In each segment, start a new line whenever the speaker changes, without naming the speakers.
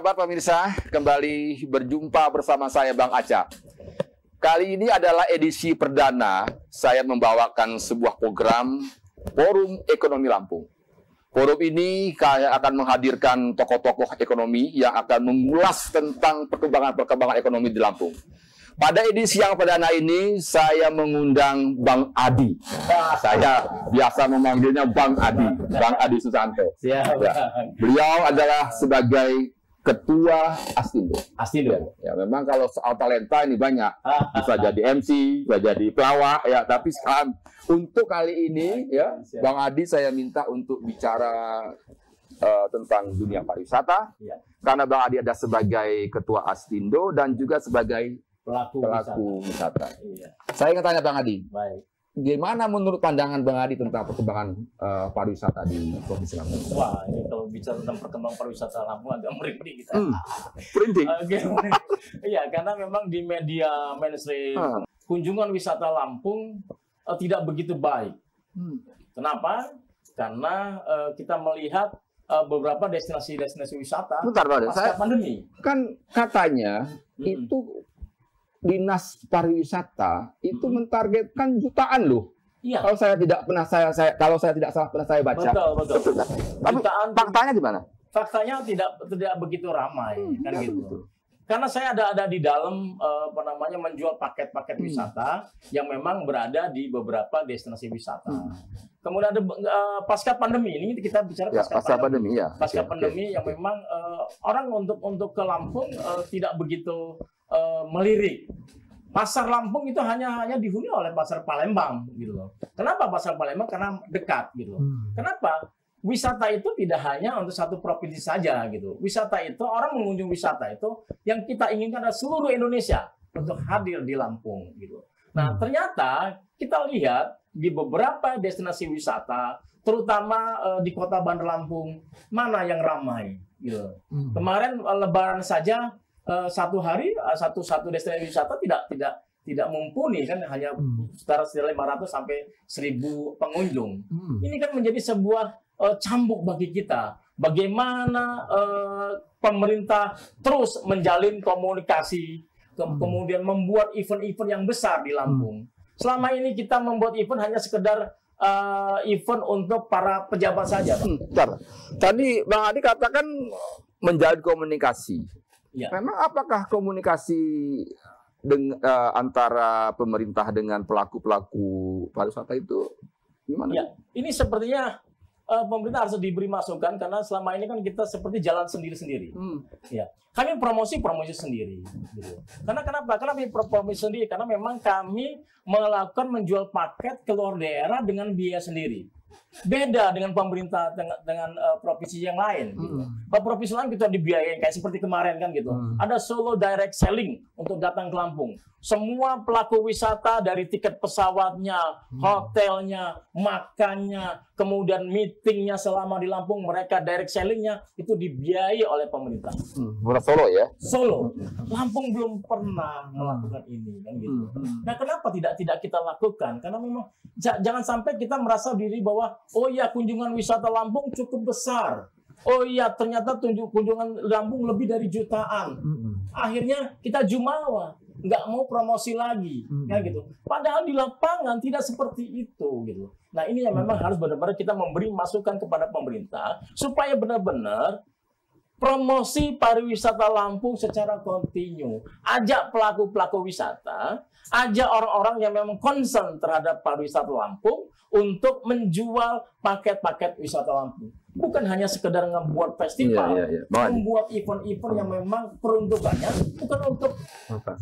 kabar pemirsa? Kembali berjumpa bersama saya Bang Aca. Kali ini adalah edisi perdana saya membawakan sebuah program Forum Ekonomi Lampung. Forum ini akan menghadirkan tokoh-tokoh ekonomi yang akan mengulas tentang perkembangan ekonomi di Lampung. Pada edisi yang perdana ini, saya mengundang Bang Adi. Saya biasa memanggilnya Bang Adi, Bang Adi Susanto. Ya. Beliau adalah sebagai Ketua Astindo.
Astindo.
Ya, memang kalau soal talenta ini banyak. Bisa jadi MC, bisa jadi pelawak, ya. Tapi sekarang untuk kali ini, ya, Bang Adi saya minta untuk bicara tentang dunia pariwisata. Ya. Karena Bang Adi ada sebagai Ketua Astindo dan juga sebagai pelaku wisata. Iya. Saya ingin tanya Bang Adi,
baik.
Gimana menurut pandangan Bang Adi tentang perkembangan pariwisata di Provinsi Lampung?
Wah, ini kalau bicara tentang perkembangan pariwisata Lampung agak merinding kita.
Merinding?
Iya, karena memang di media mainstream kunjungan wisata Lampung tidak begitu baik. Kenapa? Karena kita melihat beberapa destinasi-destinasi wisata pasca pandemi.
Kan katanya itu Dinas Pariwisata itu mentargetkan jutaan loh. Iya. Kalau saya tidak pernah kalau saya tidak salah pernah saya baca.
Betul.
Tapi faktanya gimana?
Faktanya tidak begitu ramai kan gitu. Karena saya ada di dalam menjual paket-paket wisata yang memang berada di beberapa destinasi wisata. Kemudian ada pasca pandemi ini kita bicara pasca pandemi ya. Pasca pandemi yang memang orang untuk ke Lampung tidak begitu melirik. Pasar Lampung itu hanya dihuni oleh pasar Palembang gitu loh. Kenapa pasar Palembang? Karena dekat gitu loh. Kenapa? Wisata itu tidak hanya untuk satu provinsi saja gitu. Wisata itu orang mengunjung wisata itu yang kita inginkan adalah seluruh Indonesia untuk hadir di Lampung gitu. Nah, ternyata kita lihat di beberapa destinasi wisata terutama di Kota Bandar Lampung mana yang ramai gitu. Kemarin Lebaran saja satu hari satu destinasi wisata tidak mumpuni kan, hanya setara 500 sampai 1000 pengunjung. Ini kan menjadi sebuah cambuk bagi kita. Bagaimana pemerintah terus menjalin komunikasi, kemudian membuat event-event yang besar di Lampung. Selama ini kita membuat event hanya sekedar event untuk para pejabat saja.
Tadi Bang Adi katakan menjalin komunikasi.
Ya.
Memang apakah komunikasi antara pemerintah dengan pelaku pariwisata itu gimana?
Ya, ini sepertinya pemerintah harus diberi masukan karena selama ini kan kita seperti jalan sendiri-sendiri. Ya, kami promosi sendiri. Gitu. Karena kenapa? Karena promosi sendiri karena memang kami melakukan menjual paket ke luar daerah dengan biaya sendiri. Beda dengan pemerintah dengan provinsi yang lain. Gitu. Provinsi lain kita dibiayain kayak seperti kemarin kan gitu. Ada Solo Direct Selling untuk datang ke Lampung. Semua pelaku wisata dari tiket pesawatnya, hotelnya, makannya, kemudian meetingnya selama di Lampung mereka direct sellingnya itu dibiayai oleh pemerintah.
Solo ya?
Solo. Lampung belum pernah melakukan ini kan gitu. Nah, kenapa tidak kita lakukan? Karena memang jangan sampai kita merasa diri bahwa oh iya kunjungan wisata Lampung cukup besar. Oh iya ternyata kunjungan Lampung lebih dari jutaan. Akhirnya kita jumawa, nggak mau promosi lagi, kan gitu. Padahal di lapangan tidak seperti itu gitu. Nah ini yang memang harus benar-benar kita memberi masukan kepada pemerintah supaya benar-benar promosi pariwisata Lampung secara kontinu. Ajak pelaku-pelaku wisata, ajak orang-orang yang memang concern terhadap pariwisata Lampung untuk menjual paket-paket wisata Lampung. Bukan hanya sekedar membuat festival, membuat event-event yang memang peruntukannya bukan untuk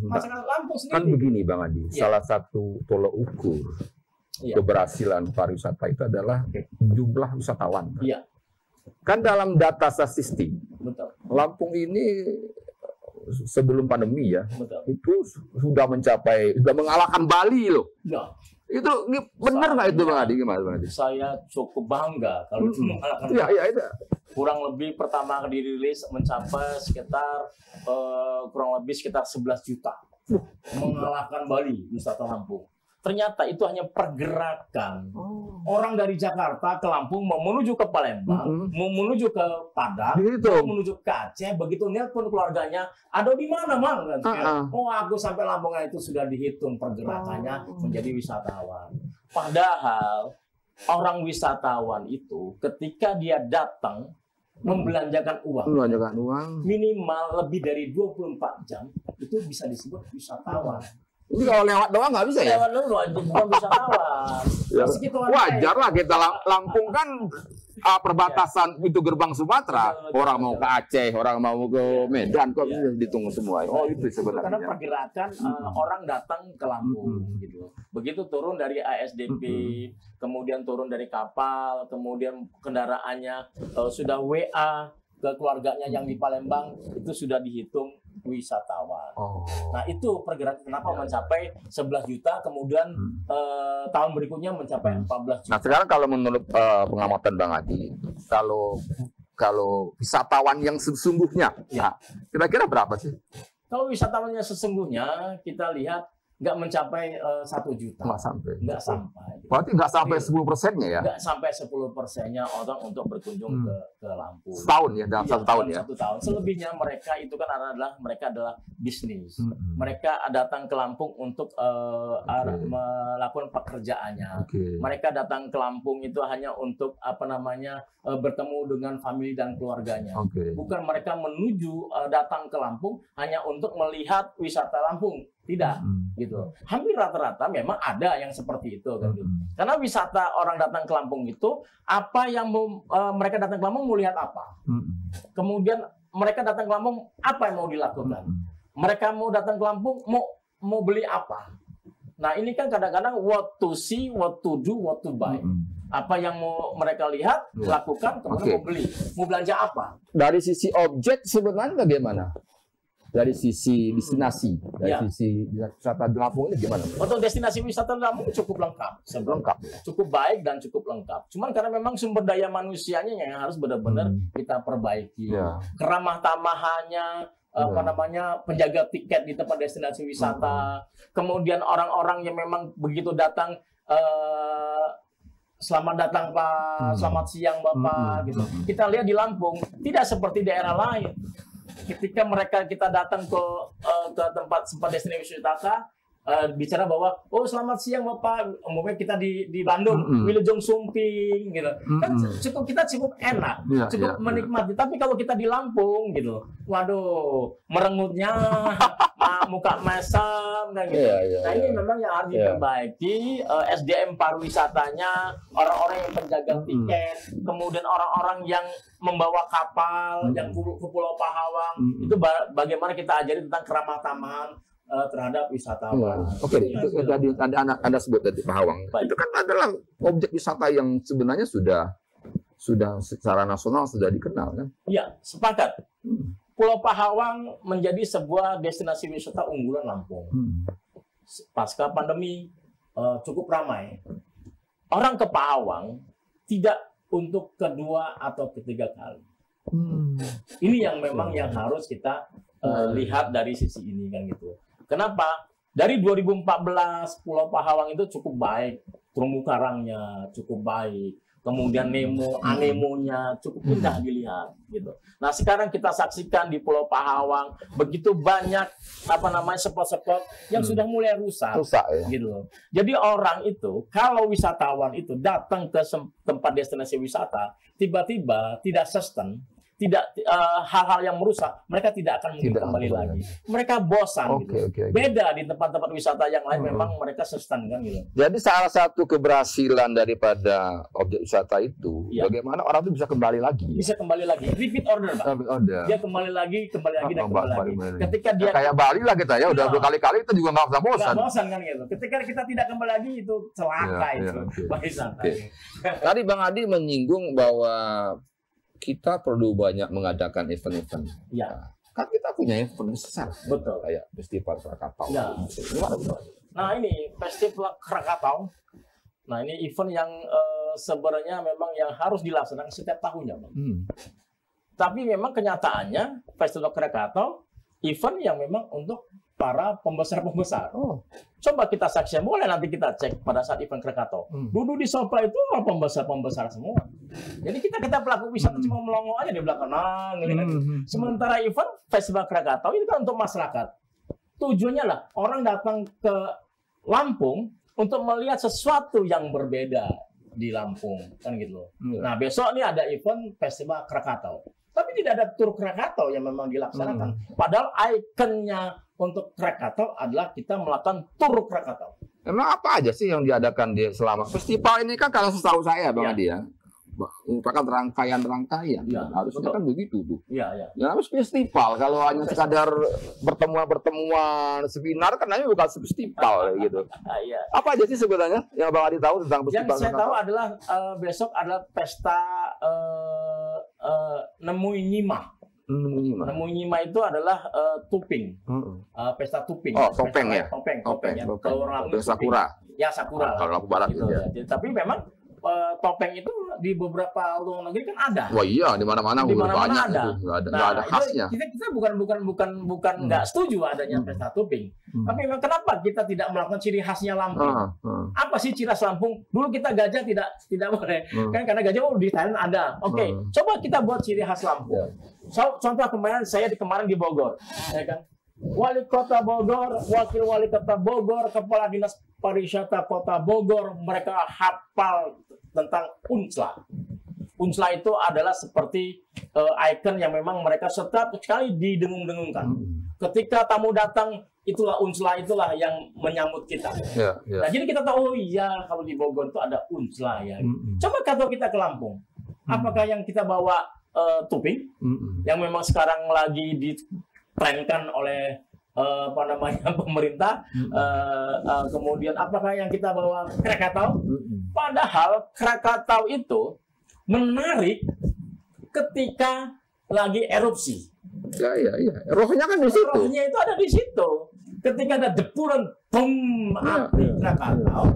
masyarakat Lampung sendiri.
Kan begini Bang Adi, salah satu tolok ukur keberhasilan pariwisata itu adalah jumlah wisatawan.
Iya.
Kan dalam data statistik, Lampung ini sebelum pandemi ya, itu sudah mengalahkan Bali loh.
Ya.
Itu benar nggak itu Bang Adi? Gimana Bang Adi?
Saya cukup bangga kalau mengalahkan.
Iya itu.
Kurang lebih pertama dirilis mencapai sekitar kurang lebih sekitar 11 juta. Mengalahkan Bali wisata Lampung. ternyata itu hanya pergerakan. Orang dari Jakarta ke Lampung mau menuju ke Palembang, mau menuju ke Padang, mau menuju ke Aceh, begitu nelpon keluarganya, ada di mana, Mang? Oh, aku sampai Lampung, itu sudah dihitung pergerakannya menjadi wisatawan. Padahal orang wisatawan itu ketika dia datang membelanjakan uang minimal lebih dari 24 jam itu bisa disebut wisatawan.
Jadi kalau lewat doang nggak bisa ya?
Lewat doang bukan wisatawan.
Ya, wajar lah kita Lampung kan perbatasan pintu gerbang Sumatera. Orang mau ke Aceh, orang mau ke Medan, kok bisa ditunggu semua. Oh itu sebenarnya.
Karena pergerakan orang datang ke Lampung gitu. Begitu turun dari ASDP, kemudian turun dari kapal, kemudian kendaraannya sudah WA ke keluarganya yang di Palembang, itu sudah dihitung wisatawan. Nah itu pergerakan kenapa mencapai 11 juta, kemudian tahun berikutnya mencapai 14 juta.
Nah sekarang kalau menurut pengamatan Bang Adi, kalau wisatawan yang sesungguhnya, kira-kira berapa sih?
Kalau wisatawan yang sesungguhnya kita lihat nggak mencapai 1 juta. Nggak sampai.
Berarti nggak sampai 10%-nya ya?
Nggak sampai 10%-nya orang untuk berkunjung ke Lampung.
Setahun ya, dalam satu tahun ya?
Satu tahun. Selebihnya mereka itu kan mereka adalah bisnis. Mereka datang ke Lampung untuk melakukan pekerjaannya. Mereka datang ke Lampung itu hanya untuk bertemu dengan famili dan keluarganya. Bukan mereka datang ke Lampung hanya untuk melihat wisata Lampung. Tidak, gitu. Hampir rata-rata memang ada yang seperti itu kan gitu. Karena wisata orang datang ke Lampung itu apa yang mereka datang ke Lampung mau lihat apa. Kemudian mereka datang ke Lampung apa yang mau dilakukan. Mereka mau datang ke Lampung mau beli apa. Nah, ini kan kadang-kadang what to see, what to do, what to buy. Apa yang mau mereka lihat, lakukan, kemudian mau beli. Mau belanja apa?
Dari sisi objek sebenarnya bagaimana? Dari sisi destinasi, sisi wisata Lampung ini gimana?
Untuk destinasi wisata Lampung cukup lengkap, cukup baik dan cukup lengkap. Cuman karena memang sumber daya manusianya yang harus benar-benar kita perbaiki. Keramah tamahannya, penjaga tiket di tempat destinasi wisata, kemudian orang-orang yang memang begitu datang. Selamat datang Pak, selamat siang Bapak, gitu. Kita lihat di Lampung tidak seperti daerah lain. Ketika kita datang ke tempat destinasi wisata, bicara bahwa selamat siang Bapak, umumnya kita di Bandung, Wilujeng Sumping gitu. Kan kita cukup enak, cukup menikmati. Tapi kalau kita di Lampung gitu, waduh, merengutnya muka mesem kan gitu. Nah, ini memang yang harus diperbaiki, SDM pariwisatanya, orang-orang yang penjaga tiket, kemudian orang-orang yang membawa kapal yang ke Pulau Pahawang, itu bagaimana kita ajari tentang keramah tamahan terhadap wisatawan.
Itu tadi Anda sebut tadi Pahawang. Itu kan adalah objek wisata yang sebenarnya sudah secara nasional sudah dikenal kan?
Iya, sepakat. Pulau Pahawang menjadi sebuah destinasi wisata unggulan Lampung. Pasca pandemi cukup ramai. Orang ke Pahawang tidak untuk kedua atau ketiga kali. Ini yang memang yang harus kita lihat dari sisi ini kan gitu. Kenapa? Dari 2014 Pulau Pahawang itu cukup baik, terumbu karangnya cukup baik, kemudian anemonya cukup indah dilihat gitu. Nah sekarang kita saksikan di Pulau Pahawang begitu banyak spot-spot yang sudah mulai rusak gitu. Jadi orang itu kalau wisatawan itu datang ke tempat destinasi wisata tiba-tiba tidak sustain, tidak hal-hal yang merusak, mereka tidak akan mungkin kembali lagi. Mereka bosan gitu. Beda di tempat-tempat wisata yang lain memang mereka sustain kan gitu.
Jadi salah satu keberhasilan daripada objek wisata itu bagaimana orang itu bisa kembali lagi.
Bisa kembali lagi. Repeat order, Pak. Dia kembali lagi dan kembali lagi. Ketika dia
kayak Bali lah kita ya, udah berkali-kali kita juga nggak usah bosan.
Nggak bosan kan gitu. Ketika kita tidak kembali lagi itu celaka itu.
Tadi Bang Adi menyinggung bahwa kita perlu banyak mengadakan event-event. Kan kita punya event besar.
Betul.
Kayak Festival Krakatau.
Nah ini Festival Krakatau. Nah ini event yang sebenarnya memang yang harus dilaksanakan setiap tahunnya, Bang. Tapi memang kenyataannya Festival Krakatau event yang memang untuk para pembesar-pembesar.
Oh.
Coba kita saksikan, boleh nanti kita cek pada saat event Krakatau. Duduk di sofa itu pembesar-pembesar semua. Jadi kita pelaku wisata cuma melongo aja di belakang. Nah, sementara event Festival Krakatau itu kan untuk masyarakat. Tujuannya lah orang datang ke Lampung untuk melihat sesuatu yang berbeda di Lampung, kan gitu loh. Nah, besok ini ada event Festival Krakatau. Tapi tidak ada tur Krakatau yang memang dilaksanakan. Padahal ikonnya untuk Krakatau adalah kita melakukan tur Krakatau.
Emang apa aja sih yang diadakan di selama festival ini kan kalau setahu saya Bang Adi ya, merupakan rangkaian.
Ya,
harusnya
betul.
kan begitu tuh.
Iya, iya.
Ya harus festival. Kalau hanya sekadar pertemuan seminar kan namanya bukan festival gitu.
Iya.
Apa aja sih sebenarnya yang Bang Adi tahu tentang
Yang
festival?
saya tahu adalah besok adalah pesta Nemu Nyima. Nemu Nyima itu adalah tuping. Pesta tuping.
Oh, topeng ya?
Topeng ya. Kalau orang
Topeng Sakura.
Ya, Sakura.
Kalau Lampung Barat
gitu,
ya.
ya. Tapi memang topeng itu di beberapa luar negeri kan ada.
Wah iya, di mana-mana
Di
udah
mana-mana
banyak
ada.
itu. Nggak ada
Nah,
khasnya.
kita bukan nggak setuju adanya pesta tuping. Tapi memang kenapa kita tidak melakukan ciri khasnya Lampung? Apa sih ciri khas Lampung? Dulu kita gajah tidak boleh. Kan karena gajah di Thailand ada. Oke, coba kita buat ciri khas Lampung. Contoh kemarin saya kemarin di Bogor, ya kan? Wali Kota Bogor, Wakil Wali Kota Bogor, Kepala Dinas Pariwisata Kota Bogor, mereka hafal tentang Unsla. Unsla itu adalah seperti ikon yang memang mereka setiap sekali didengung-dengungkan. Ketika tamu datang, itulah Unsla, itulah yang menyambut kita. Nah, jadi kita tahu, oh iya, kalau di Bogor itu ada Unsla ya. Coba kalau kita ke Lampung, apakah yang kita bawa tuping, yang memang sekarang lagi ditrenkan oleh pemerintah, kemudian apakah yang kita bawa Krakatau? Padahal Krakatau itu menarik ketika lagi erupsi.
Ya. Rohnya kan di situ.
Rohnya itu ada di situ. Ketika ada depuran api Krakatau,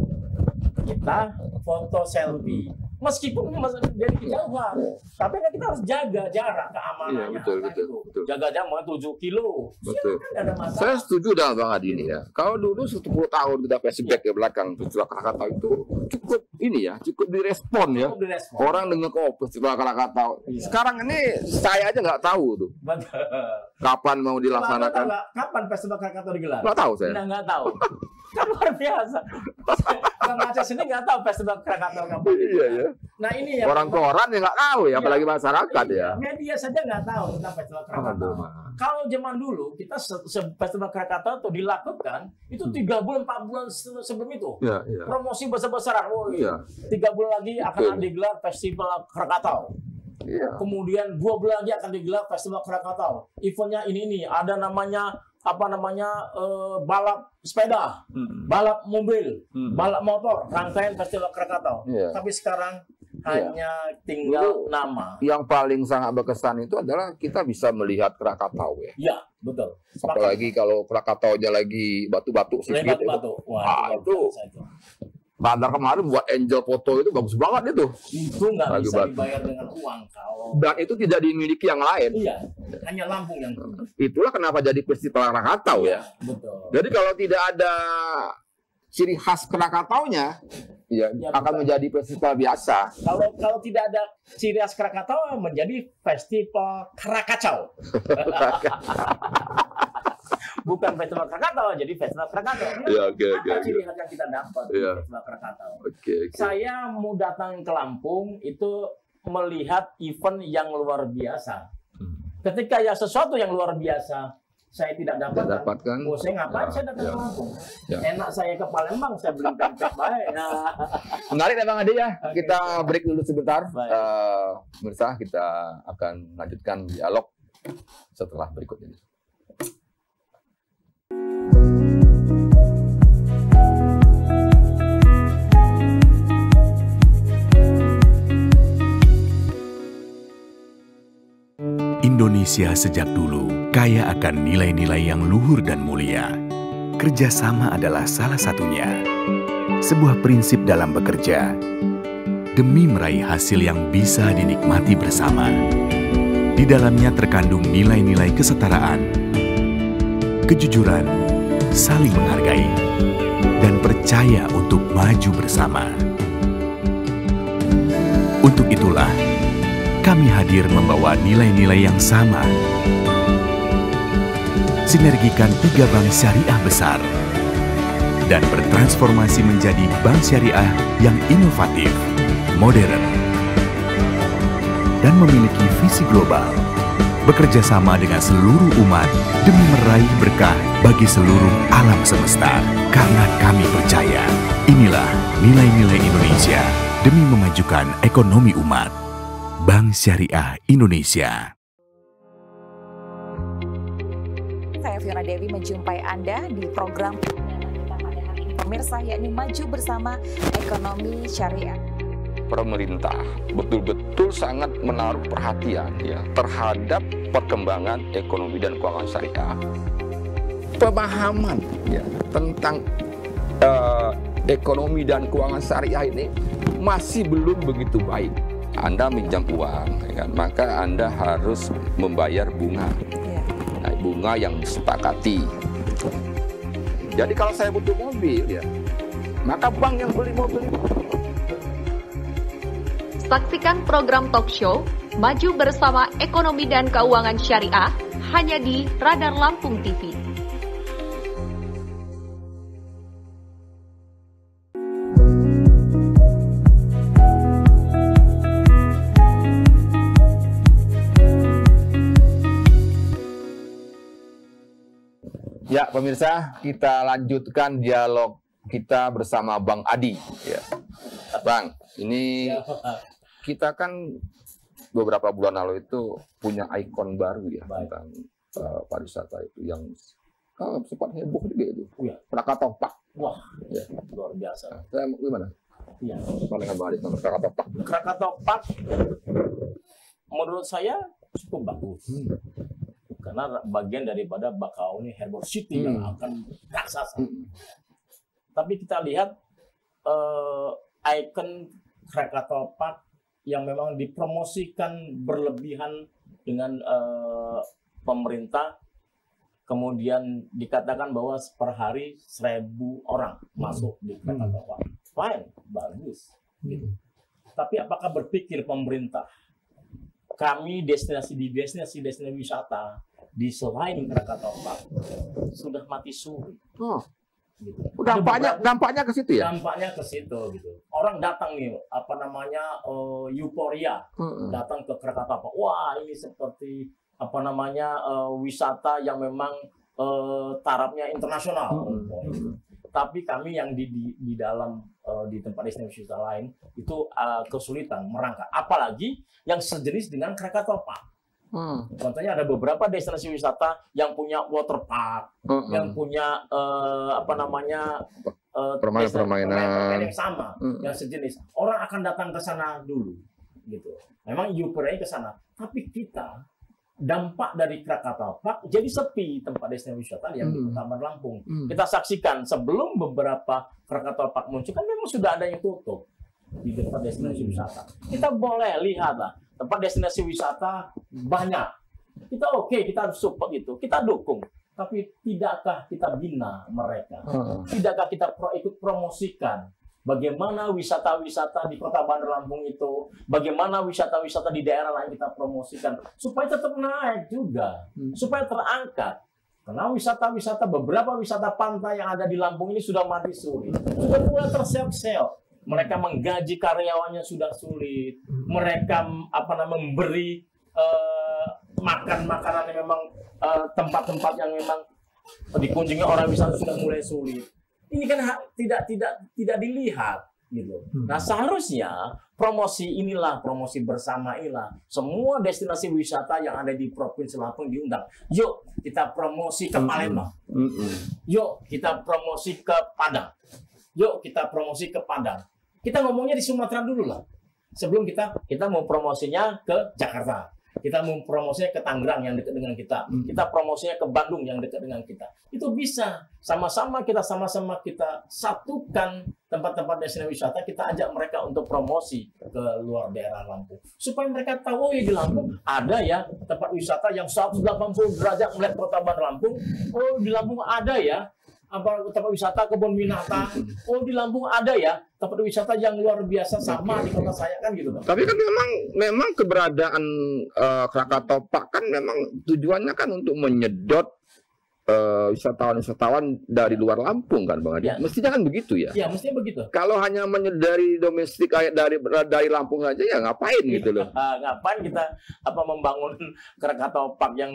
kita foto selfie. Meskipun dari kejauhan, tapi kan kita harus jaga jarak keamanannya.
Iya, betul.
Jaga jarak 7 kilo.
Betul.
Kan ada masalah.
Saya setuju dengan Bang Adi ini ya. Kalau dulu 10 tahun kita flashback ke belakang festival Krakatau itu cukup direspon ya.
Cukup direspon.
Orang dengar festival Krakatau.
Iya.
Sekarang ini saya aja nggak tahu tuh.
Betul.
Kapan mau dilaksanakan?
Kapan festival Krakatau digelar?
Nggak tahu saya.
Nggak tahu. Kan luar biasa. Bang Aceh sini nggak tahu festival Krakatau kapan.
Iya ya.
Nah ini yang
Orang koran ya nggak tahu ya, apalagi masyarakat ya.
Media saja nggak tahu tentang festival Krakatau. Kalau zaman dulu kita festival Krakatau itu dilakukan itu 3 bulan 4 bulan sebelum itu.
Iya.
Promosi besar-besaran. Oh,
Iya.
3 bulan lagi akan digelar festival Krakatau.
Iya.
Kemudian 2 bulan lagi akan digelar festival Krakatau. Eventnya ini ada namanya balap sepeda, balap mobil, balap motor, rangkaian festival Krakatau.
Iya.
Tapi sekarang hanya tinggal nama.
Yang paling sangat berkesan itu adalah kita bisa melihat Krakatau ya.
Ya, betul.
Apalagi kalau Krakataunya lagi batu-batu sedikit.
Batu.
Wah, itu. Bandar kemarin buat angel foto itu bagus banget itu.
Itu nggak bisa
batu.
dibayar dengan uang kalau.
Dan itu tidak dimiliki yang lain.
Iya, hanya Lampung yang.
Itulah kenapa jadi festival Krakatau ya.
Betul.
Jadi kalau tidak ada ciri khas Krakataunya, ya akan
betul.
menjadi festival biasa.
Kalau tidak ada ciri khas Krakatau menjadi festival Krakacau. Bukan festival Krakatau, jadi festival Krakatau.
Ya, oke.
Ciri khas yang kita dapat di festival Krakatau.
Oke.
Saya mau datang ke Lampung itu melihat event yang luar biasa. Ketika ya sesuatu yang luar biasa saya tidak dapatkan. Oh, saya ngapain saya datang ke Lampung? Enak saya ke Palembang, saya beli pempek baik.
Menarik ya Bang Adi ya. Kita break dulu sebentar. Pemirsa, kita akan lanjutkan dialog setelah berikut ini.
Indonesia sejak dulu kaya akan nilai-nilai yang luhur dan mulia. Kerjasama adalah salah satunya. Sebuah prinsip dalam bekerja demi meraih hasil yang bisa dinikmati bersama. Di dalamnya terkandung nilai-nilai kesetaraan, kejujuran, saling menghargai, dan percaya untuk maju bersama. Untuk itulah, kami hadir membawa nilai-nilai yang sama. Sinergikan 3 bank syariah besar dan bertransformasi menjadi bank syariah yang inovatif, modern, dan memiliki visi global, bekerja sama dengan seluruh umat demi meraih berkah bagi seluruh alam semesta. Karena kami percaya, inilah nilai-nilai Indonesia demi memajukan ekonomi umat. Bank Syariah Indonesia.
Saya Fiona Dewi menjumpai Anda di program kita pada hari ini, pemirsa, yakni Maju Bersama Ekonomi Syariah.
Pemerintah betul-betul sangat menaruh perhatian ya terhadap perkembangan ekonomi dan keuangan syariah. Pemahaman ya tentang ekonomi dan keuangan syariah ini masih belum begitu baik. Anda minjam uang, ya, maka Anda harus membayar bunga, nah, bunga yang disepakati. Jadi kalau saya butuh mobil, ya, maka bank yang beli mobil itu.
Saksikan program talk show Maju Bersama Ekonomi dan Keuangan Syariah hanya di Radar Lampung TV.
Ya, pemirsa, kita lanjutkan dialog kita bersama Bang Adi. Ya. Bang, ini kita kan beberapa bulan lalu itu punya ikon baru ya tentang pariwisata itu yang sempat heboh juga itu. Krakatopak.
Wah,
ya.
Luar biasa.
Saya gimana?
Iya.
Paling Bang Adi tentang Krakatopak.
Krakatopak menurut saya cukup bagus. Karena bagian daripada Bakauni Harbor City yang akan raksasa. Tapi kita lihat ikon Krakatopak yang memang dipromosikan berlebihan dengan pemerintah, kemudian dikatakan bahwa per hari 1.000 orang masuk di Krakatopak. Fine, bagus. Gitu. Tapi apakah berpikir pemerintah kami destinasi wisata di selain Krakatopak sudah mati suri? Gitu.
Dampaknya ke situ ya?
Dampaknya ke situ gitu. Orang datang nih, euforia, datang ke Krakatopak. Wah, ini seperti wisata yang memang tarafnya internasional. Tapi kami yang di dalam di tempat destinasi wisata lain itu kesulitan merangkak. Apalagi yang sejenis dengan Krakatopak. Contohnya ada beberapa destinasi wisata yang punya water park, yang punya permainan yang sama, yang sejenis. Orang akan datang ke sana dulu, gitu. Memang euforia ke sana. Tapi kita dampak dari Krakatopak jadi sepi tempat destinasi wisata yang di Kota Bandar Lampung. Kita saksikan sebelum beberapa Krakatopak muncul kan memang sudah ada yang tutup di tempat destinasi wisata. Kita boleh lihat lah. Tempat destinasi wisata banyak. Kita kita support itu, kita dukung. Tapi tidakkah kita bina mereka? Tidakkah kita ikut promosikan bagaimana wisata-wisata di Kota Bandar Lampung itu, bagaimana wisata-wisata di daerah lain kita promosikan supaya tetap naik juga, supaya terangkat. Karena beberapa wisata pantai yang ada di Lampung ini sudah mati suri, sudah mulai terseok-seok. Mereka menggaji karyawannya sudah sulit. Mereka memberi makan makanan yang memang tempat-tempat yang memang dikunjungi orang wisata sudah mulai sulit. Ini kan tidak dilihat gitu. Nah, seharusnya promosi bersama inilah semua destinasi wisata yang ada di Provinsi Lampung diundang. Yuk kita promosi ke Palembang. Yuk kita promosi ke Padang. Yuk kita promosi ke Padang. Kita ngomongnya di Sumatera dulu lah. Sebelum kita mau promosinya ke Jakarta. Kita mau promosinya ke Tangerang yang dekat dengan kita. Kita promosinya ke Bandung yang dekat dengan kita. Itu bisa. Sama-sama kita satukan tempat-tempat destinasi wisata, kita ajak mereka untuk promosi ke luar daerah Lampung. Supaya mereka tahu di Lampung ada ya tempat wisata yang 180 derajat melihat Kota Bandar Lampung. Oh, di Lampung ada ya tempat wisata kebun binatang. Oh, di Lampung ada ya tempat wisata yang luar biasa sama di kota saya kan gitu.
Tapi kan memang keberadaan Krakatau Park kan memang tujuannya kan untuk menyedot wisatawan-wisatawan dari luar Lampung kan Bang Adi?
Ya.
Mestinya kan begitu ya?
Ya, mestinya begitu.
Kalau hanya dari domestik kayak dari Lampung saja ya ngapain gitu loh?
Ngapain kita membangun Krakatau Park yang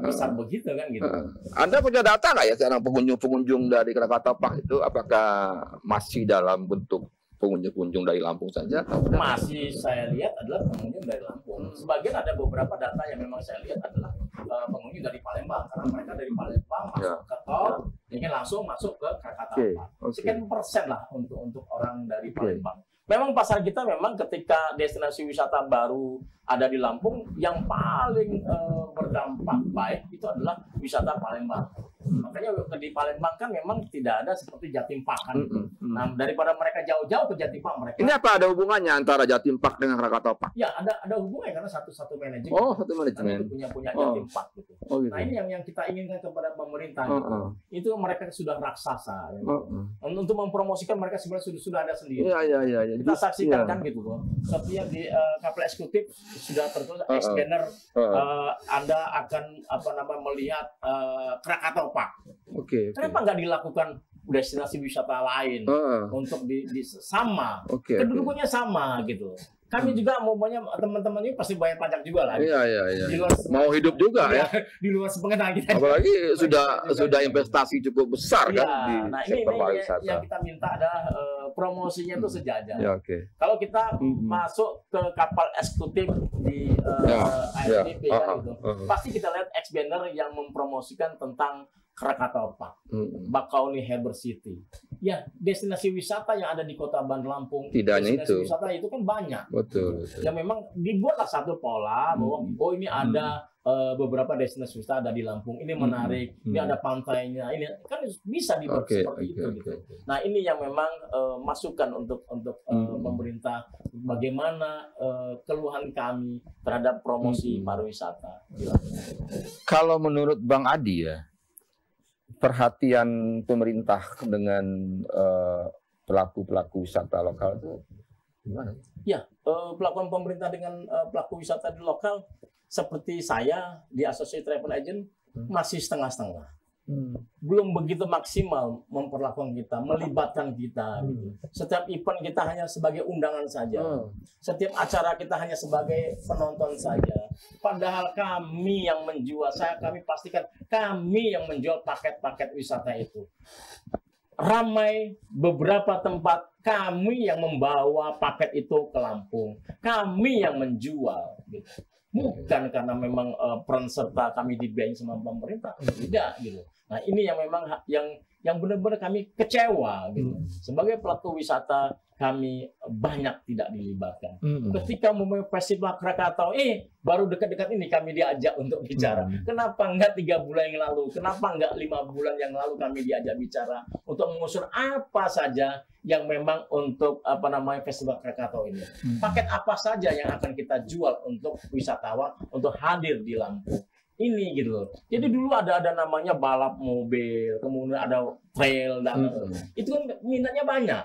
besar begitu kan gitu?
Anda punya data nggak ya sekarang pengunjung-pengunjung dari Krakatau Park itu apakah masih dalam bentuk pengunjung-pengunjung dari Lampung saja?
Masih saya lihat adalah pengunjung dari Lampung. Sebagian ada beberapa data yang memang saya lihat adalah pengunjung dari Palembang, karena mereka dari Palembang masuk ke tol, ingin langsung masuk ke Krakatau Park. Sekian persen lah untuk orang dari Palembang. Memang pasar kita memang ketika destinasi wisata baru ada di Lampung, yang paling berdampak baik itu adalah wisata Palembang. Makanya di Palembang kan memang tidak ada seperti Jatim Park kan. Nah, daripada mereka jauh-jauh ke Jatim Park, mereka.
Ini apa ada hubungannya antara Jatim Park dengan Krakatau Park?
Ya, ada hubungannya karena satu manajemen.
Oh, satu manajemen.
Itu punya Jatim Park gitu.
Oh, gitu.
Nah, ini yang kita inginkan kepada pemerintah. Itu mereka sudah raksasa. Untuk mempromosikan mereka sebenarnya sudah ada sendiri.
Iya.
Kita saksikan kan gitu loh. Setiap di kapal eksekutif sudah tertulis X-banner Anda akan melihat Krakatau Park.
Oke.
Kenapa nggak dilakukan destinasi wisata lain untuk di sama? Kedudukannya sama gitu. Kami juga maunya teman-teman ini pasti bayar pajak juga lah.
Iya.
Di luar,
mau hidup juga ya.
Di luar sepengetahuan kita.
Apalagi sudah investasi cukup besar kan di sektor pariwisata.
Yang kita minta adalah promosinya itu sejajar.
Ya, oke.
Kalau kita masuk ke kapal eksekutif di ASDP gitu, pasti kita lihat X-banner yang mempromosikan tentang Krakatau Park, Bakauni Harbour City. Ya, destinasi wisata yang ada di Kota Bandar Lampung.
Tidak hanya
destinasi
itu.
Wisata itu kan banyak.
Betul.
Ya memang dibuatlah satu pola bahwa ini ada beberapa destinasi wisata ada di Lampung. Ini menarik. Ini ada pantainya. Ini kan bisa dibuat seperti itu gitu. Nah, ini yang memang masukan untuk pemerintah bagaimana keluhan kami terhadap promosi pariwisata.
Kalau menurut Bang Adi ya, perhatian pemerintah dengan pelaku-pelaku wisata lokal itu gimana?
Ya, pelakuan pemerintah dengan pelaku wisata di lokal seperti saya di Associate Travel Agent masih setengah-setengah. Belum begitu maksimal memperlakukan kita, melibatkan kita. Setiap event kita hanya sebagai undangan saja. Setiap acara kita hanya sebagai penonton saja. Padahal kami yang menjual, kami pastikan kami yang menjual paket-paket wisata itu. Ramai beberapa tempat kami yang membawa paket itu ke Lampung. Kami yang menjual. Gitu. Bukan karena memang peran serta kami dibiayai sama pemerintah. Tidak gitu. Nah, ini yang memang yang benar-benar kami kecewa gitu. Sebagai pelaku wisata kami banyak tidak dilibatkan. Ketika memulai festival Krakatau, baru dekat-dekat ini kami diajak untuk bicara. Kenapa enggak 3 bulan yang lalu? Kenapa enggak 5 bulan yang lalu kami diajak bicara untuk mengusur apa saja yang memang untuk festival Krakatau ini? Paket apa saja yang akan kita jual untuk wisatawan untuk hadir di Lampung? Ini gitu loh. Jadi dulu ada namanya balap mobil, kemudian ada trail dan itu kan minatnya banyak.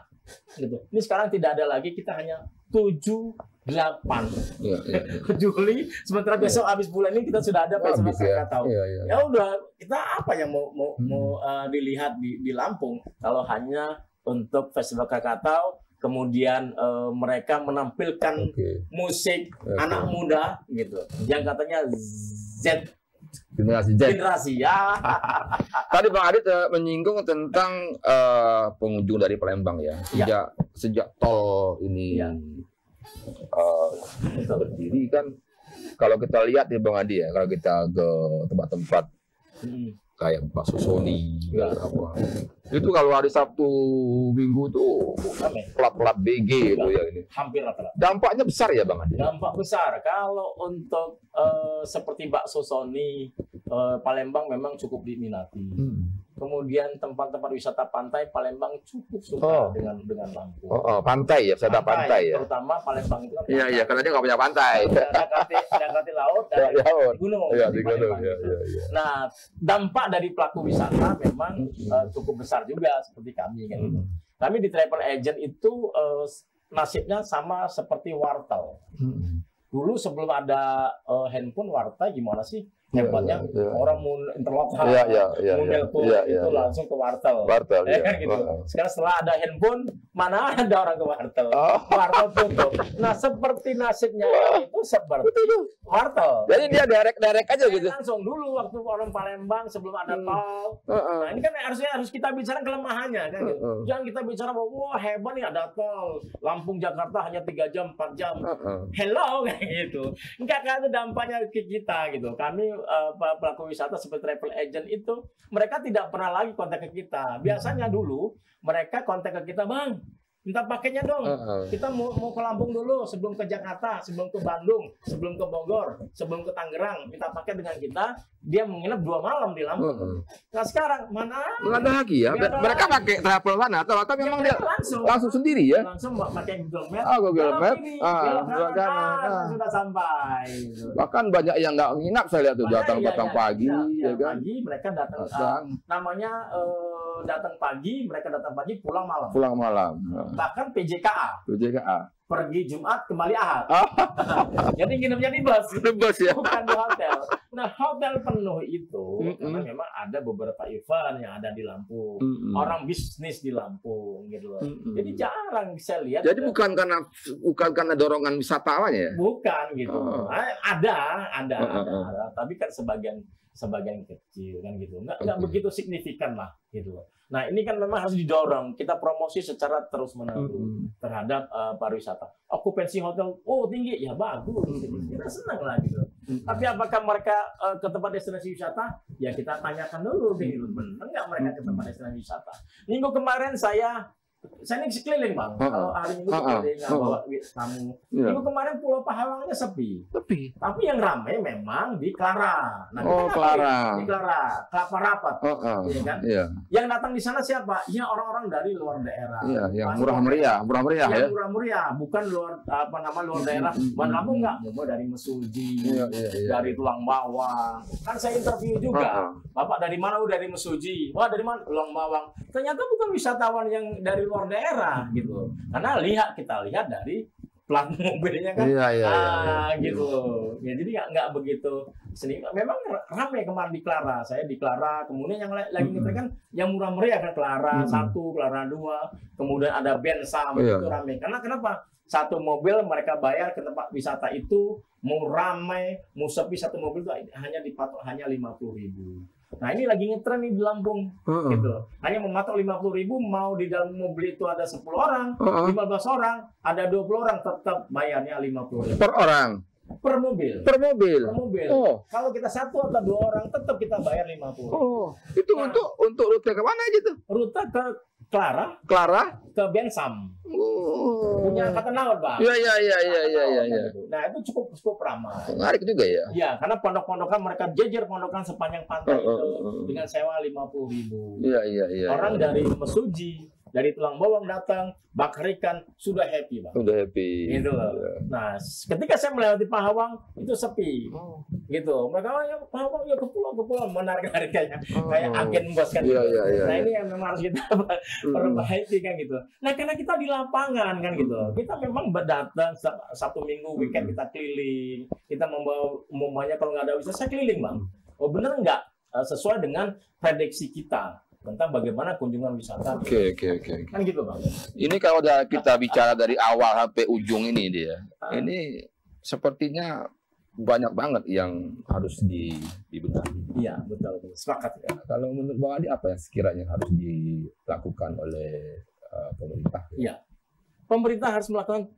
Gitu. Ini sekarang tidak ada lagi, kita hanya 7, 8 Juli, sementara besok habis bulan ini kita sudah ada festival Krakatau. Ya udah, kita apa yang mau dilihat di Lampung kalau hanya untuk festival Krakatau, kemudian mereka menampilkan musik anak muda gitu, yang katanya generasi ya.
Tadi Bang Adit menyinggung tentang pengunjung dari Palembang ya. Sejak tol ini berdiri kan, kalau kita lihat ya Bang Adi ya, kalau kita ke tempat-tempat kayak Pak Susoni, itu kalau hari Sabtu Minggu tuh pelat-pelat BG itu ya ini.
Hampir rata-rata.
Dampaknya besar ya Bang Adi?
Dampak besar. Kalau untuk seperti Mbak Susoni, Palembang memang cukup diminati. kemudian tempat-tempat wisata pantai Palembang cukup suka dengan Lampung.
Pantai ya, wisata pantai ya.
Terutama Palembang itu kan.
Iya, karena dia nggak punya pantai.
Dekati laut dan gunung.
Iya, di gunung. Iya.
Nah, dampak dari pelaku wisata memang cukup besar juga seperti kami kan. Kami di travel agent itu nasibnya sama seperti wartel. Dulu sebelum ada handphone, wartel gimana sih? Hebatnya orang mau interlokal, mau nelpon itu langsung ke wartel. Kan gitu. Sekarang setelah ada handphone, mana ada orang ke wartel? Wartel tutup. Nah, seperti nasibnya itu seperti wartel.
Jadi dia direct aja gitu.
Langsung dulu waktu orang Palembang sebelum ada tol. Nah, ini kan harus kita bicara kelemahannya kan gitu. Jangan kita bicara bahwa wah hebat nih ada tol. Lampung Jakarta hanya 3 jam, 4 jam. Hello kayak gitu. Enggak, kan itu dampaknya ke kita gitu. Kami pelaku wisata seperti travel agent itu mereka tidak pernah lagi kontak ke kita. Biasanya dulu mereka kontak ke kita, Bang, minta paketnya dong. Kita mau ke Lampung dulu sebelum ke Jakarta, sebelum ke Bandung, sebelum ke Bogor, sebelum ke Tangerang. Minta paket dengan kita. Dia menginap 2 malam di Lampung. Nah sekarang mana?
Nggak ada lagi ya. Mereka pakai travel mana? Atau memang dia langsung sendiri ya?
Langsung pakai Google Maps.
Google Maps.
Sudah sampai.
Bahkan banyak yang nggak nginap, saya lihat tuh datang pagi, ya kan?
Pagi mereka datang. Namanya datang pagi, mereka datang pagi, pulang malam.
Pulang malam.
Bahkan PJKA. Pergi Jumat, kembali Ahad. Jadi nginepnya di bus.
Ya.
Bukan di hotel. Nah, hotel penuh itu karena memang ada beberapa event yang ada di Lampung. Orang bisnis di Lampung gitu loh. Jadi jarang saya lihat.
Jadi bukan karena dorongan wisatawan ya?
Bukan gitu. Ada. Tapi kan sebagian kecil kan gitu. Nggak begitu signifikan lah gitu loh. Nah, ini kan memang harus didorong. Kita promosi secara terus-menerus terhadap pariwisata. Okupansi hotel, tinggi, ya bagus. Kita senang lah gitu. Tapi apakah mereka ke tempat destinasi wisata? Ya kita tanyakan dulu gitu. Benar nggak mereka ke tempat destinasi wisata? Minggu kemarin saya ini sekeliling, Bang. Kalau hari Minggu sekeliling bawa tamu. Minggu kemarin Pulau Pahawangnya sepi. Tapi yang ramai memang di Clara. Nah, Clara. Di Clara, Kelapa Rapat. Ya kan? Yang datang di sana siapa? Ya orang-orang dari luar daerah.
Iya, yang murah meriah ya.
Murah meriah, bukan luar daerah. Lampung enggak, mau dari Mesuji, dari Tulang Bawang. Kan saya interview juga. Bapak dari mana? Dari Mesuji. Wah, dari mana? Tulang Bawang. Ternyata bukan wisatawan yang dari luar daerah gitu. Karena kita lihat dari plat mobilnya kan. Gitu. Ya, jadi nggak begitu seni. Memang ramai kemarin di Clara. Saya di Clara. Kemudian yang lagi ngetrek kan yang murah meriah kan Clara 1, Clara 2. Kemudian ada Bensam itu ramai. Karena kenapa? Satu mobil mereka bayar ke tempat wisata itu mau ramai, mau sepi satu mobil itu hanya dipatok hanya 50.000. Nah ini lagi ngetren nih di Lampung, gitu. Hanya mematok 50.000, mau di dalam mobil itu ada 10 orang, 15 orang, ada 20 orang, tetap bayarnya 50.000.
Per orang?
Per mobil. Kalau kita 1 atau 2 orang, tetap kita bayar 50.
Itu untuk rute ke mana aja tuh?
Rute ke Clara, ke Bensam. Punya angkatan laut, Bang.
Iya.
Nah, itu cukup ramai.
Menarik juga ya.
Iya, karena pondok-pondokan mereka jejer pondokan sepanjang pantai itu dengan sewa 50.000.
Iya.
Orang dari Mesuji, dari Tulang Bawang datang, bakar ikan, sudah happy, Bang.
Sudah happy.
Gitu loh. Nah, ketika saya melewati Pahawang, itu sepi. Gitu. Mereka, ya Pahawang, ya ke pulau, menarik harganya. Kayak agen bos kan.
Iya.
Nah, ini yang memang harus kita perbaiki kan gitu. Nah, karena kita di lapangan kan gitu. Kita memang berdatang Sabtu Minggu, weekend kita keliling. Kita membawa kalau nggak ada wisata, saya keliling, Bang. Bener nggak? Sesuai dengan prediksi kita tentang bagaimana kunjungan wisata.
Oke.
Kan gitu, Bang.
Ini kalau udah kita bicara dari awal sampai ujung ini dia. Ini sepertinya banyak banget yang harus dibenahi.
Iya, betul. Sepakat ya.
Kalau menurut Bang Adi apa yang sekiranya harus dilakukan oleh pemerintah?
Iya. Pemerintah harus melakukan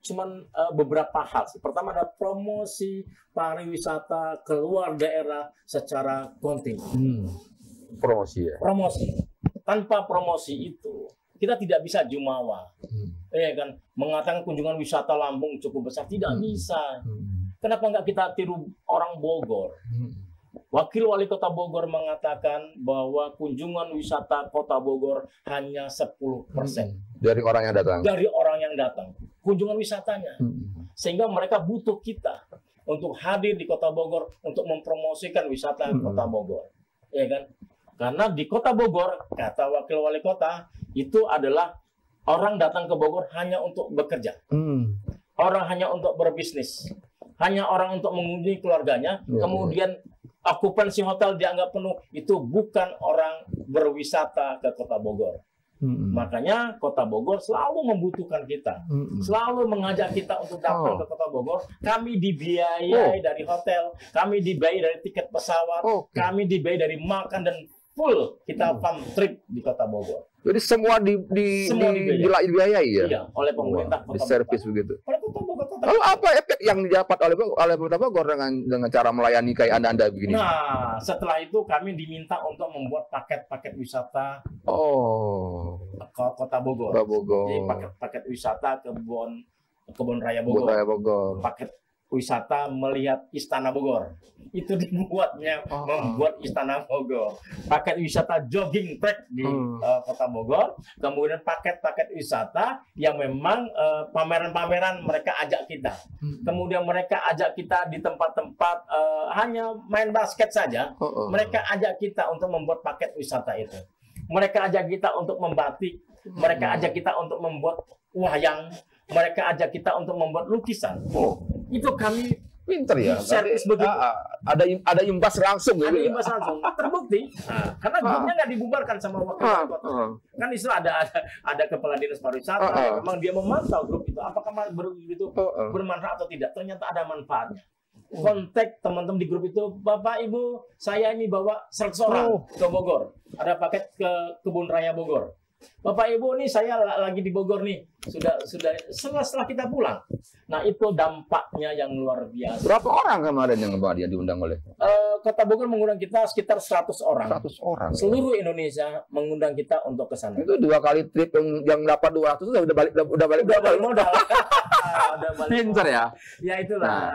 beberapa hal. Pertama ada promosi pariwisata keluar daerah secara kontinu.
Promosi ya.
Tanpa promosi itu kita tidak bisa jumawa. Kan mengatakan kunjungan wisata Lampung cukup besar tidak bisa. Kenapa nggak kita tiru orang Bogor? Wakil Wali Kota Bogor mengatakan bahwa kunjungan wisata Kota Bogor hanya 10%
Dari orang yang datang.
dari orang yang datang. Kunjungan wisatanya. Sehingga mereka butuh kita untuk hadir di Kota Bogor untuk mempromosikan wisata Kota Bogor. Ya kan? Karena di Kota Bogor, kata Wakil Wali Kota, itu adalah orang datang ke Bogor hanya untuk bekerja. Orang hanya untuk berbisnis. Hanya orang untuk mengunjungi keluarganya. Kemudian okupansi hotel dianggap penuh. Itu bukan orang berwisata ke Kota Bogor. Makanya Kota Bogor selalu membutuhkan kita, selalu mengajak kita untuk datang ke Kota Bogor. Kami dibiayai dari hotel, kami dibiayai dari tiket pesawat, kami dibiayai dari makan dan full kita farm trip di Kota Bogor.
Jadi semua dibiayai ya?
Iya, oleh pemerintah
Di servis begitu.
Oleh Kota Bogor.
Lalu apa efek yang didapat oleh Kota Bogor dengan cara melayani kayak Anda begini?
Nah, setelah itu kami diminta untuk membuat paket-paket wisata ke Kota Bogor. Jadi paket wisata Kebun Raya Bogor. Paket wisata melihat Istana Bogor. Itu dibuatnya membuat Istana Bogor. Paket wisata jogging track di Kota Bogor. Kemudian paket-paket wisata yang memang pameran-pameran mereka ajak kita. Kemudian mereka ajak kita di tempat-tempat hanya main basket saja. Mereka ajak kita untuk membuat paket wisata itu. Mereka ajak kita untuk membatik. Mereka ajak kita untuk membuat wayang. Mereka ajak kita untuk membuat lukisan. Itu kami
pinter ya.
servis begitu.
Ada imbas langsung.
Ada imbas langsung. Terbukti. Karena grupnya nggak dibubarkan sama wakil wali kota. Kan istilah ada kepala dinas pariwisata. Memang dia memantau grup itu. Apakah grup itu bermanfaat atau tidak. Ternyata ada manfaatnya. Kontak teman-teman di grup itu. Bapak, Ibu, saya ini bawa 100 orang ke Bogor. Ada paket ke Kebun Raya Bogor. Bapak Ibu nih saya lagi di Bogor nih. Setelah kita pulang. Nah, itu dampaknya yang luar biasa.
Berapa orang kemarin yang dia diundang oleh?
Kota Bogor mengundang kita sekitar 100 orang.
100 orang.
Seluruh Indonesia mengundang kita untuk ke sana.
Itu 2 kali trip yang dapat 200 udah balik
modal.
Pinter ya.
Ya itulah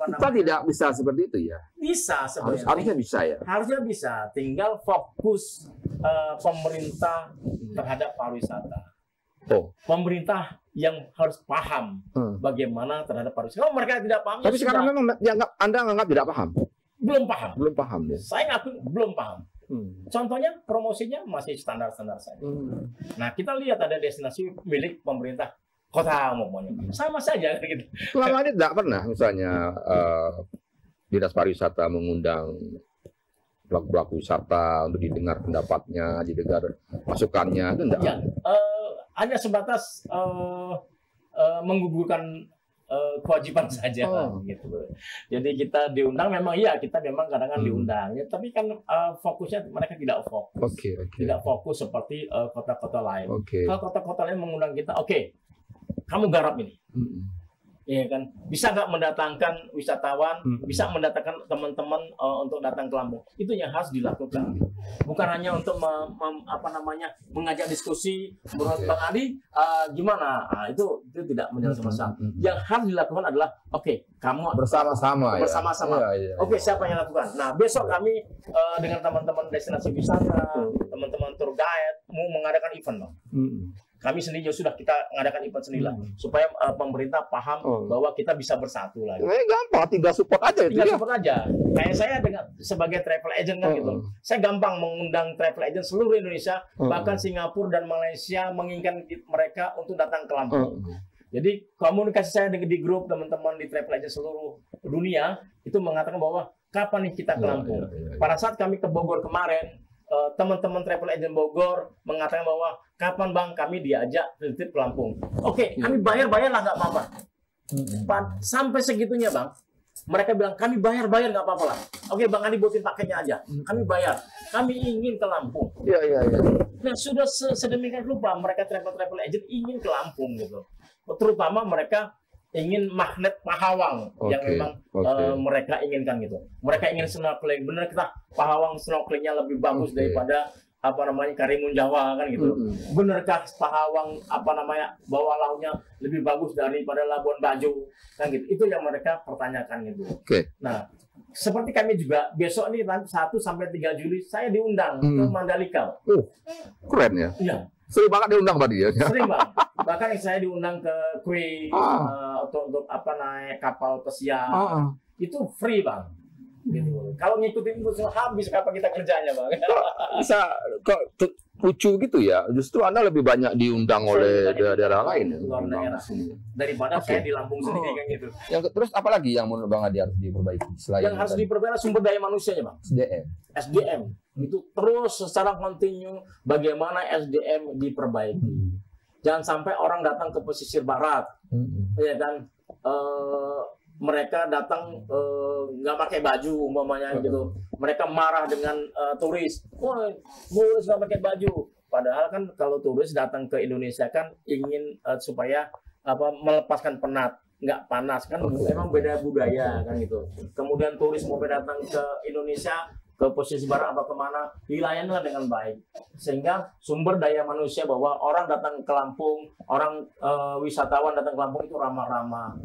Kita tidak bisa seperti itu ya.
Bisa sebenarnya.
Harusnya bisa ya.
Harusnya bisa. Tinggal fokus pemerintah terhadap pariwisata. Pemerintah yang harus paham bagaimana terhadap pariwisata. Kalau mereka tidak paham.
Tapi sekarang memang Anda menganggap tidak paham.
Belum paham ya. Saya ngaku belum paham. Contohnya promosinya masih standar-standar saja. Nah, kita lihat ada destinasi milik pemerintah kota umumnya. Sama saja gitu.
Selama ini tidak pernah misalnya dinas pariwisata mengundang pelaku wisata untuk didengar pendapatnya, didengar masukannya, itu enggak?
Ya, hanya sebatas menggugurkan kewajiban saja gitu. Jadi kita diundang memang kita memang kadang-kadang diundang ya, tapi kan fokusnya mereka tidak fokus. Tidak fokus seperti kota-kota lain. Kalau kota-kota lain mengundang kita, kamu garap ini. Iya kan, bisa nggak mendatangkan wisatawan, bisa mendatangkan teman-teman untuk datang ke Lampung. Itu yang harus dilakukan. Bukan hanya untuk mengajak diskusi, menurut Bang Adi gimana? Itu tidak menyelesaikan masalah. Yang harus dilakukan adalah kamu
bersama-sama.
Siapa yang lakukan? Nah, besok kami dengan teman-teman destinasi wisata, teman-teman tour guide mau mengadakan event, Bang. Kami sendiri sudah kita mengadakan event sendiri lah, supaya pemerintah paham bahwa kita bisa bersatu lagi.
Gampang, tinggal support aja.
Support aja. Kayak saya sebagai travel agent kan gitu. Saya gampang mengundang travel agent seluruh Indonesia, bahkan Singapura dan Malaysia menginginkan mereka untuk datang ke Lampung. Jadi komunikasi saya di grup teman-teman di travel agent seluruh dunia itu mengatakan bahwa kapan nih kita ke Lampung. Pada saat kami ke Bogor kemarin, teman-teman travel agent Bogor mengatakan bahwa kapan Bang kami diajak trip ke Lampung. Kami bayar lah nggak apa-apa. Sampai segitunya Bang, mereka bilang kami bayar nggak apa-apa lah. Bang Andi buatin paketnya aja. Kami bayar. Kami ingin ke Lampung. Nah, sudah sedemikian rupa mereka travel agent ingin ke Lampung gitu. Terutama mereka ingin magnet Pahawang yang memang mereka inginkan gitu. Mereka ingin snorkeling. Benar kita Pahawang snorkelingnya lebih bagus daripada Karimun Jawa kan gitu. Benarkah Pahawang bawah lautnya lebih bagus daripada Labuan Bajo kan gitu. Itu yang mereka pertanyakan gitu. Nah, seperti kami juga besok nih 1 sampai 3 Juli saya diundang ke Mandalika.
Keren ya.
Iya.
Sering banget diundang tadi ya.
Sering Bang. Bahkan saya diundang ke Krui untuk naik kapal pesiar. Itu free Bang. Gitu. Kalau ngikutin itu habis kapan kita kerjanya Bang.
Bisa kok lucu gitu ya. Justru Anda lebih banyak diundang oleh daerah lain.
Luar daerah. Daripada saya di Lampung sendiri kan gitu.
Terus apa lagi yang menurut Bang Adi harus diperbaiki selain
yang harus diperbaiki sumber daya manusianya Bang. SDM. Itu terus secara kontinu bagaimana SDM diperbaiki. Jangan sampai orang datang ke pesisir barat. Ya kan mereka datang nggak pakai baju umpamanya gitu. Mereka marah dengan turis. Wah, turis nggak pakai baju. Padahal kan kalau turis datang ke Indonesia kan ingin supaya melepaskan penat, nggak panas kan. Memang beda budaya kan gitu. Kemudian turis mau datang ke Indonesia, ke posisi barat atau kemana, dilayani dengan baik. Sehingga sumber daya manusia bahwa orang datang ke Lampung, orang wisatawan datang ke Lampung itu ramah-ramah.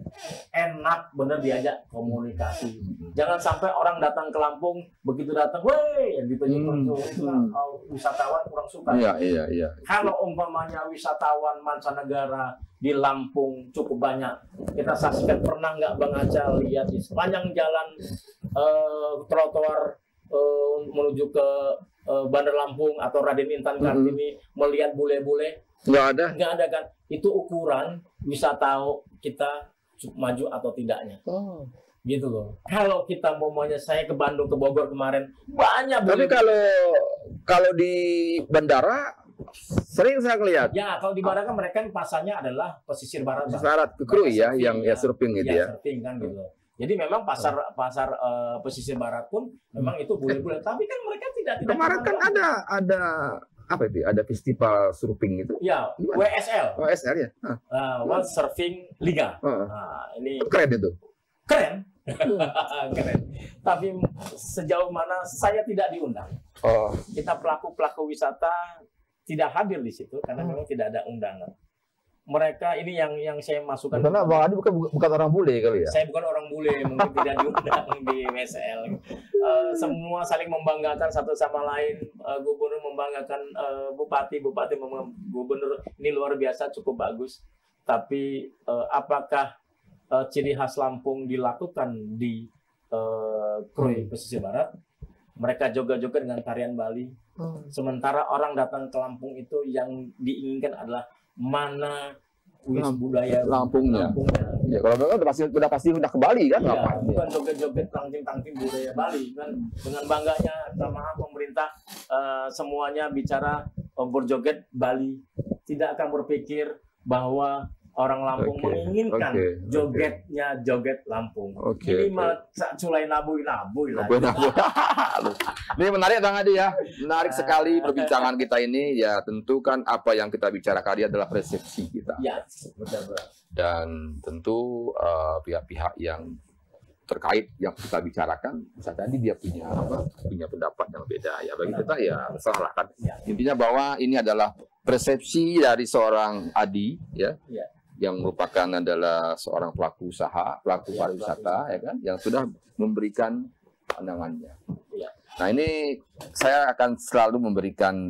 Enak bener diajak komunikasi. Jangan sampai orang datang ke Lampung, begitu datang, weh, gitu wisatawan kurang suka.
Iya.
Kalau umpamanya wisatawan mancanegara di Lampung cukup banyak, kita saksikan, pernah nggak Bang Aca lihat di sepanjang jalan trotoar menuju ke Bandar Lampung atau Raden Intan Kartini melihat bule-bule? Nggak ada kan? Itu ukuran wisatawan kita maju atau tidaknya. Gitu loh. Kalau kita umpamanya saya ke Bandung, ke Bogor kemarin banyak.
Tapi kalau di bandara sering saya lihat.
Ya, kalau di bandara kan mereka pasarnya adalah pesisir barat.
Pesisir barat, Krui ya, yang surfing gitu ya.
Surfing kan gitu. Jadi memang pasar pesisir barat pun memang itu bule-bule. Tapi kan mereka tidak.
Kemarin kan ada apa itu? Ada festival surfing itu.
Ya, WSL.
WSL ya.
World Surfing Liga. Nah, ini
keren itu.
Keren. Keren. Tapi sejauh mana saya tidak diundang. Kita pelaku wisata tidak hadir di situ karena memang tidak ada undangan. Mereka ini yang saya masukkan.
Karena Bang Adi bukan orang bule kali ya.
Saya bukan orang bule, mungkin tidak diundang di WSL. Semua saling membanggakan satu sama lain. Gubernur membanggakan bupati gubernur, ini luar biasa, cukup bagus. Tapi apakah ciri khas Lampung dilakukan di Krui pesisir barat? Mereka joget-joget dengan tarian Bali. Sementara orang datang ke Lampung itu yang diinginkan adalah mana budaya
Lampungnya. Ya, kalau mereka udah pasti ke Bali kan?
Ya, bukan joget-joget tangting-tangting budaya Bali kan. Dengan bangganya sama pemerintah semuanya bicara berjoget Bali. Tidak akan berpikir bahwa orang Lampung menginginkan jogetnya joget Lampung. Ini malah culai nabuy lah.
Ini menarik Bang Adi ya. Menarik sekali perbincangan kita ini. Ya tentu kan apa yang kita bicarakan adalah persepsi kita.
Ya, betul.
Dan tentu pihak-pihak yang terkait yang kita bicarakan, bisa jadi dia punya pendapat yang beda. Ya bagi kita ya salah kan. Intinya bahwa ini adalah persepsi dari seorang Adi ya. Yang merupakan adalah seorang pelaku usaha, pelaku pariwisata, ya kan, yang sudah memberikan pandangannya. Nah ini saya akan selalu memberikan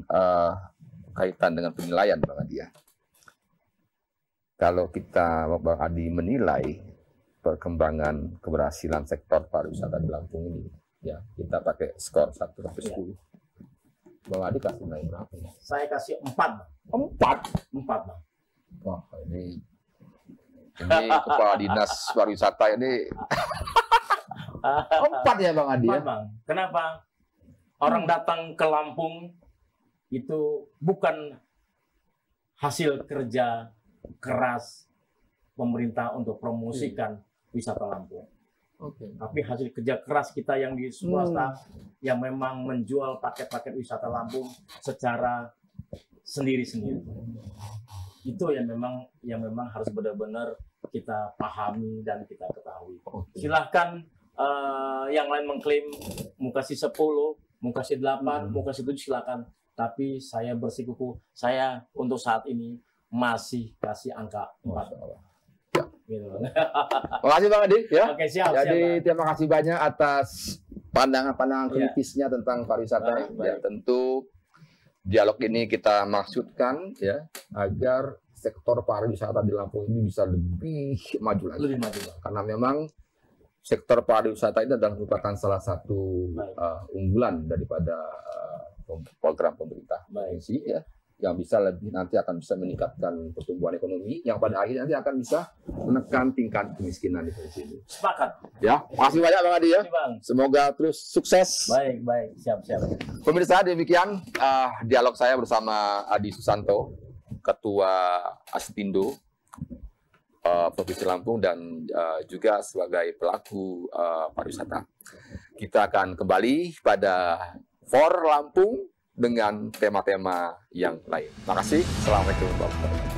kaitan dengan penilaian Bang Adi ya. Kalau kita Bang Adi menilai perkembangan keberhasilan sektor pariwisata di Lampung ini, ya kita pakai skor 1 sampai 10. Bang Adi kasih nilai berapa ya?
Saya kasih 4. 4 Bang.
Wah ini kepala dinas pariwisata ini 4 ya Bang Adi ya?
Bang. Kenapa? Orang datang ke Lampung itu bukan hasil kerja keras pemerintah untuk promosikan wisata Lampung. Tapi hasil kerja keras kita yang di swasta yang memang menjual paket-paket wisata Lampung secara sendiri-sendiri. Itu yang memang harus benar-benar kita pahami dan kita ketahui. Silahkan yang lain mengklaim mau kasih 10, mau kasih 8, mau kasih 7 silakan. tapi saya bersikukuh, saya untuk saat ini masih kasih angka 4.
Ya.
Gitu.
Terima kasih Bang Adi ya.
Oke, siap.
Jadi
siap,
terima kasih banyak atas pandangan-pandangan
Ya.
kritisnya tentang pariwisata.
Baik,
Ya,
baik.
tentu dialog ini kita maksudkan ya agar sektor pariwisata di Lampung ini bisa lebih maju lagi.
Lebih maju.
Karena memang sektor pariwisata ini adalah merupakan salah satu
Baik.
unggulan daripada program pemerintah provinsi ya, yang bisa lebih nanti akan bisa meningkatkan pertumbuhan ekonomi yang pada akhirnya nanti akan bisa menekan tingkat kemiskinan di provinsi ini.
Sepakat.
Ya, makasih banyak Bang Adi ya.
Terima kasih, Bang.
Semoga terus sukses.
Baik, baik. Siap.
Pemirsa, demikian dialog saya bersama Adi Susanto, Ketua Astindo Provinsi Lampung dan juga sebagai pelaku pariwisata. Kita akan kembali pada For Lampung dengan tema-tema yang lain. Terima kasih. Assalamualaikum warahmatullahi wabarakatuh.